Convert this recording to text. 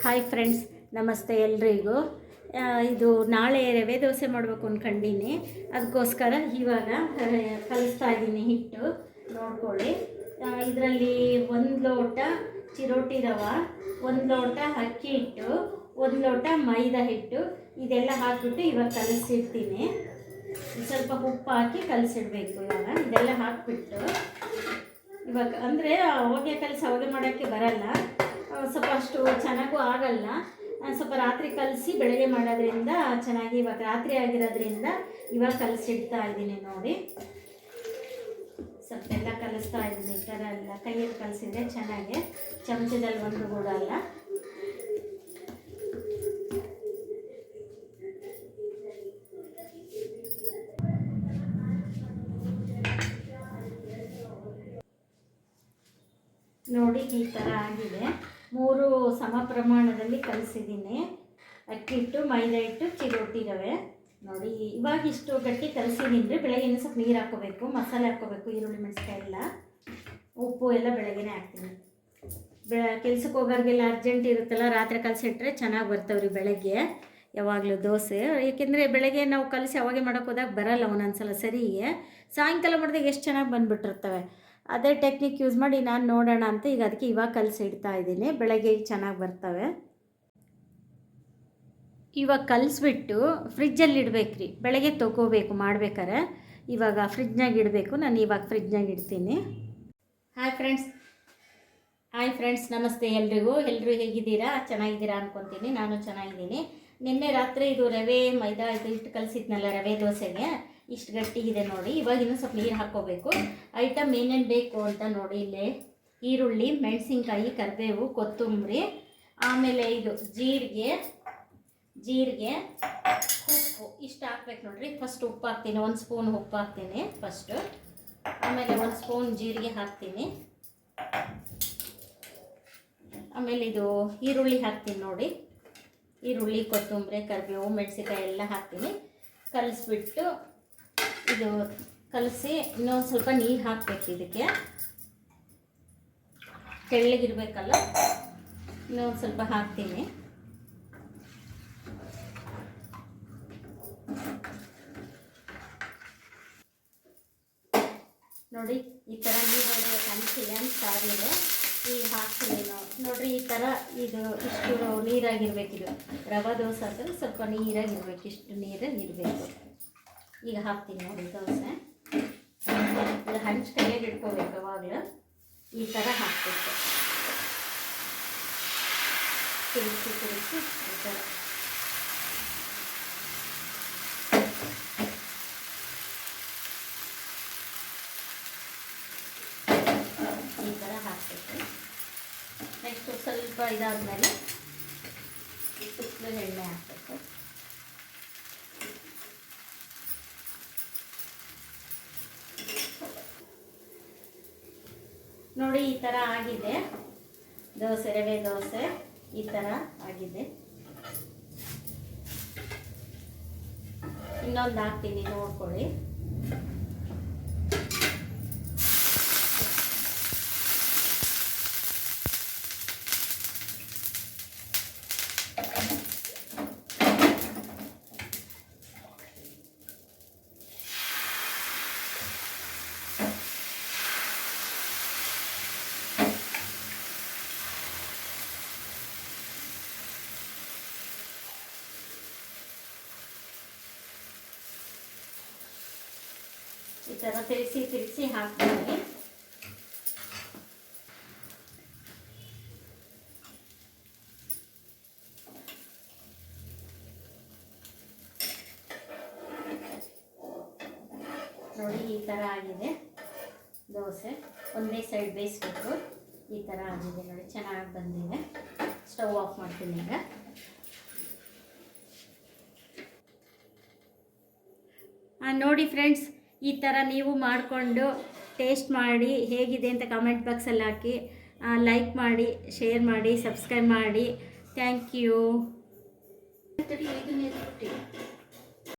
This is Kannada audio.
ಹಾಯ್ ಫ್ರೆಂಡ್ಸ್, ನಮಸ್ತೆ ಎಲ್ರಿಗೂ. ಇದು ನಾಳೆ ರವೆ ದೋಸೆ ಮಾಡಬೇಕು ಅಂದ್ಕೊಂಡಿನಿ. ಅದಕ್ಕೋಸ್ಕರ ಇವಾಗ ಕಲಿಸ್ತಾ ಇದ್ದೀನಿ ಹಿಟ್ಟು. ನೋಡ್ಕೊಳ್ಳಿ, ಇದರಲ್ಲಿ 1 ಲೋಟ ಚಿರೋಟಿ ರವೆ, 1 ಲೋಟ ಅಕ್ಕಿ ಹಿಟ್ಟು, 1 ಲೋಟ ಮೈದಾ ಹಿಟ್ಟು, ಇದೆಲ್ಲ ಹಾಕಿಬಿಟ್ಟು ಇವಾಗ ಕಲಿಸಿರ್ತೀನಿ. ಸ್ವಲ್ಪ ಉಪ್ಪು ಹಾಕಿ ಕಲಿಸಿಡ್ಬೇಕು. ಇವಾಗ ಇದೆಲ್ಲ ಹಾಕಿಬಿಟ್ಟು ಇವಾಗ ಅಂದರೆ ಅವಾಗೆ ಅವಾಗೆ ಮಾಡೋಕ್ಕೆ ಬರಲ್ಲ, ಸ್ವಲ್ಪ ಅಷ್ಟು ಚೆನ್ನಾಗೂ ಆಗಲ್ಲ. ಸ್ವಲ್ಪ ರಾತ್ರಿ ಕಲಸಿ ಬೆಳಗ್ಗೆ ಮಾಡೋದ್ರಿಂದ ಚೆನ್ನಾಗಿ, ಇವಾಗ ರಾತ್ರಿ ಆಗಿರೋದ್ರಿಂದ ಇವಾಗ ಕಲಸಿಡ್ತಾ ಇದ್ದೀನಿ. ನೋಡಿ, ಸ್ವಲ್ಪ ಎಲ್ಲ ಕಲಿಸ್ತಾ ಇದ್ದೀನಿ. ಈ ಥರ ಎಲ್ಲ ಕೈಯಲ್ಲಿ ಕಲಿಸಿದ್ರೆ ಚೆನ್ನಾಗಿ, ಚಮಚದಲ್ಲಿ ಒಂದು ಕೂಡ ಅಲ್ಲ. ನೋಡಿ, ಈ ಥರ ಆಗಿದೆ. 3 ಸಮ ಪ್ರಮಾಣದಲ್ಲಿ ಕಲಿಸಿದ್ದೀನಿ. ಅಕ್ಕಿ ಹಿಟ್ಟು, ಮೈದಾ ಹಿಟ್ಟು, ಚಿರೋಟಿ ರವೆ. ನೋಡಿ, ಇವಾಗ ಇಷ್ಟು ಗಟ್ಟಿ ಕಲಿಸಿದ್ದೀನಿ. ಬೆಳಗ್ಗೆ ಸ್ವಲ್ಪ ನೀರು ಹಾಕ್ಕೋಬೇಕು, ಮಸಾಲೆ ಹಾಕ್ಕೋಬೇಕು, ಈರುಳ್ಳಿ ಮೆಣಸಿನ್ಕಾಯಿ ಎಲ್ಲ, ಉಪ್ಪು ಎಲ್ಲ ಬೆಳಗ್ಗೆನೇ ಹಾಕ್ತೀನಿ. ಕೆಲ್ಸಕ್ಕೆ ಹೋಗೋರಿಗೆಲ್ಲ ಅರ್ಜೆಂಟ್ ಇರುತ್ತಲ್ಲ, ರಾತ್ರಿ ಕಲಸಿಟ್ರೆ ಚೆನ್ನಾಗಿ ಬರ್ತವ್ರಿ ಬೆಳಗ್ಗೆ ಯಾವಾಗಲೂ ದೋಸೆ. ಏಕೆಂದರೆ ಬೆಳಗ್ಗೆ ನಾವು ಕಲಸಿ ಅವಾಗೆ ಮಾಡೋಕ್ಕೆ ಹೋದಾಗ ಬರಲ್ಲ ಒಂದೊಂದ್ಸಲ ಸರಿಗೆ. ಸಾಯಂಕಾಲ ಮಾಡಿದಾಗ ಎಷ್ಟು ಚೆನ್ನಾಗಿ ಬಂದುಬಿಟ್ಟಿರ್ತವೆ. ಅದೇ ಟೆಕ್ನಿಕ್ ಯೂಸ್ ಮಾಡಿ ನಾನು ನೋಡೋಣ ಅಂತ ಈಗ ಅದಕ್ಕೆ ಇವಾಗ ಕಲಸಿ ಇಡ್ತಾ ಇದ್ದೀನಿ. ಬೆಳಗ್ಗೆ ಚೆನ್ನಾಗಿ ಬರ್ತವೆ. ಇವಾಗ ಕಲಿಸ್ಬಿಟ್ಟು ಫ್ರಿಜ್ಜಲ್ಲಿ ಇಡಬೇಕ್ರಿ. ಬೆಳಗ್ಗೆ ತೊಗೋಬೇಕು ಮಾಡ್ಬೇಕಾರೆ. ಇವಾಗ ಫ್ರಿಜ್ನಾಗ ಇಡಬೇಕು. ನಾನು ಇವಾಗ ಫ್ರಿಜ್ನಾಗ ಇಡ್ತೀನಿ. ಹಾಯ್ ಫ್ರೆಂಡ್ಸ್, ನಮಸ್ತೆ ಎಲ್ರಿಗೂ. ಎಲ್ಲರೂ ಹೇಗಿದ್ದೀರಾ? ಚೆನ್ನಾಗಿದ್ದೀರಾ ಅನ್ಕೊತೀನಿ. ನಾನು ಚೆನ್ನಾಗಿದ್ದೀನಿ. ನಿನ್ನೆ ರಾತ್ರಿ ಇದು ರವೆ ಮೈದಾ ಹಿಟ್ಟು ಕಲಿಸಿದ್ನಲ್ಲ ರವೆ ದೋಸೆಗೆ, ಇಷ್ಟು ಗಟ್ಟಿಗಿದೆ ನೋಡಿ. ಇವಾಗ ಇನ್ನೂ ಸ್ವಲ್ಪ ನೀರು ಹಾಕ್ಕೋಬೇಕು. ಐಟಮ್ ಏನೇನು ಬೇಕು ಅಂತ ನೋಡಿ. ಇಲ್ಲೇ ಈರುಳ್ಳಿ, ಮೆಣಸಿನ್ಕಾಯಿ, ಕರಿಬೇವು, ಕೊತ್ತಂಬರಿ, ಆಮೇಲೆ ಇದು ಜೀರಿಗೆ, ಉಪ್ಪು ಇಷ್ಟು ಹಾಕ್ಬೇಕು ನೋಡಿರಿ. ಫಸ್ಟ್ ಉಪ್ಪು ಹಾಕ್ತೀನಿ, 1 ಸ್ಪೂನ್ ಉಪ್ಪು ಹಾಕ್ತೀನಿ ಫಸ್ಟು. ಆಮೇಲೆ 1 ಸ್ಪೂನ್ ಜೀರಿಗೆ ಹಾಕ್ತೀನಿ. ಆಮೇಲೆ ಇದು ಈರುಳ್ಳಿ ಹಾಕ್ತೀನಿ ನೋಡಿ. ಈರುಳ್ಳಿ, ಕೊತ್ತಂಬರಿ, ಕರಿಬೇವು, ಮೆಣಸಿನ್ಕಾಯಿ ಎಲ್ಲ ಹಾಕ್ತೀನಿ. ಕಲಿಸ್ಬಿಟ್ಟು ಇದು ಕಲಸಿ ಇನ್ನೊಂದು ಸ್ವಲ್ಪ ನೀರು ಹಾಕಬೇಕು. ಇದಕ್ಕೆ ತೆಳ್ಳಗಿರ್ಬೇಕಲ್ಲ, ಇನ್ನೊಂದು ಸ್ವಲ್ಪ ಹಾಕ್ತೀನಿ. ನೋಡಿ, ಈ ಥರ ನೀರು ಕಲಸಿ ಸಾರಿದೆ. ಈಗ ಹಾಕ್ತೀನಿ ನೋಡಿರಿ. ಈ ಥರ ಇದು ಇಷ್ಟು ನೀರಾಗಿರ್ಬೇಕು. ಇದು ರವೆ ದೋಸೆ ಅಂದರೆ ಸ್ವಲ್ಪ ನೀರಾಗಿರ್ಬೇಕು, ಇಷ್ಟು ನೀರು ಇರಬೇಕು. ಈಗ ಹಾಕ್ತೀನಿ ನೋಡಿ ದೋಸೆ. ಇದು ಹಂಚು ಕೈಯಾಗಿ ಇಟ್ಕೋಬೇಕು ಯಾವಾಗಲೂ. ಈ ಥರ ಹಾಕಬೇಕು. ತಿರುಗಿಸಿ ಈ ಥರ. ಈ ಥರ ಹಾಕಬೇಕು. ನೆಕ್ಸ್ಟು ಸ್ವಲ್ಪ ಇದಾದ್ಮೇಲೆ ಸುತ್ತಲೂ ಎಣ್ಣೆ ಹಾಕಬೇಕು. ನೋಡಿ, ಈ ಥರ ಆಗಿದೆ ದೋಸೆ, ರವೆ ದೋಸೆ ಈ ಥರ ಆಗಿದೆ. ಇನ್ನೊಂದು ಹಾಕ್ತೀನಿ, ನೋಡ್ಕೊಳ್ಳಿ. ಈ ಥರ ತಿರುಗಿಸಿ ಹಾಕ್ತೀನಿ. ನೋಡಿ, ಈ ಥರ ಆಗಿದೆ ದೋಸೆ. ಒಂದೇ ಸೈಡ್ ಬೇಯಿಸ್ಬೇಕು. ಈ ಥರ ಆಗಿದೆ ನೋಡಿ, ಚೆನ್ನಾಗಿ ಬಂದಿದೆ. ಸ್ಟವ್ ಆಫ್ ಮಾಡ್ತೀನಿ ಈಗ. ನೋಡಿ ಫ್ರೆಂಡ್ಸ್, ಈ ಥರ ನೀವು ಮಾಡಿಕೊಂಡು ಟೇಸ್ಟ್ ಮಾಡಿ ಹೇಗಿದೆ ಅಂತ ಕಮೆಂಟ್ ಬಾಕ್ಸಲ್ಲಿ ಹಾಕಿ. ಲೈಕ್ ಮಾಡಿ, ಶೇರ್ ಮಾಡಿ, ಸಬ್ಸ್ಕ್ರೈಬ್ ಮಾಡಿ. Thank you.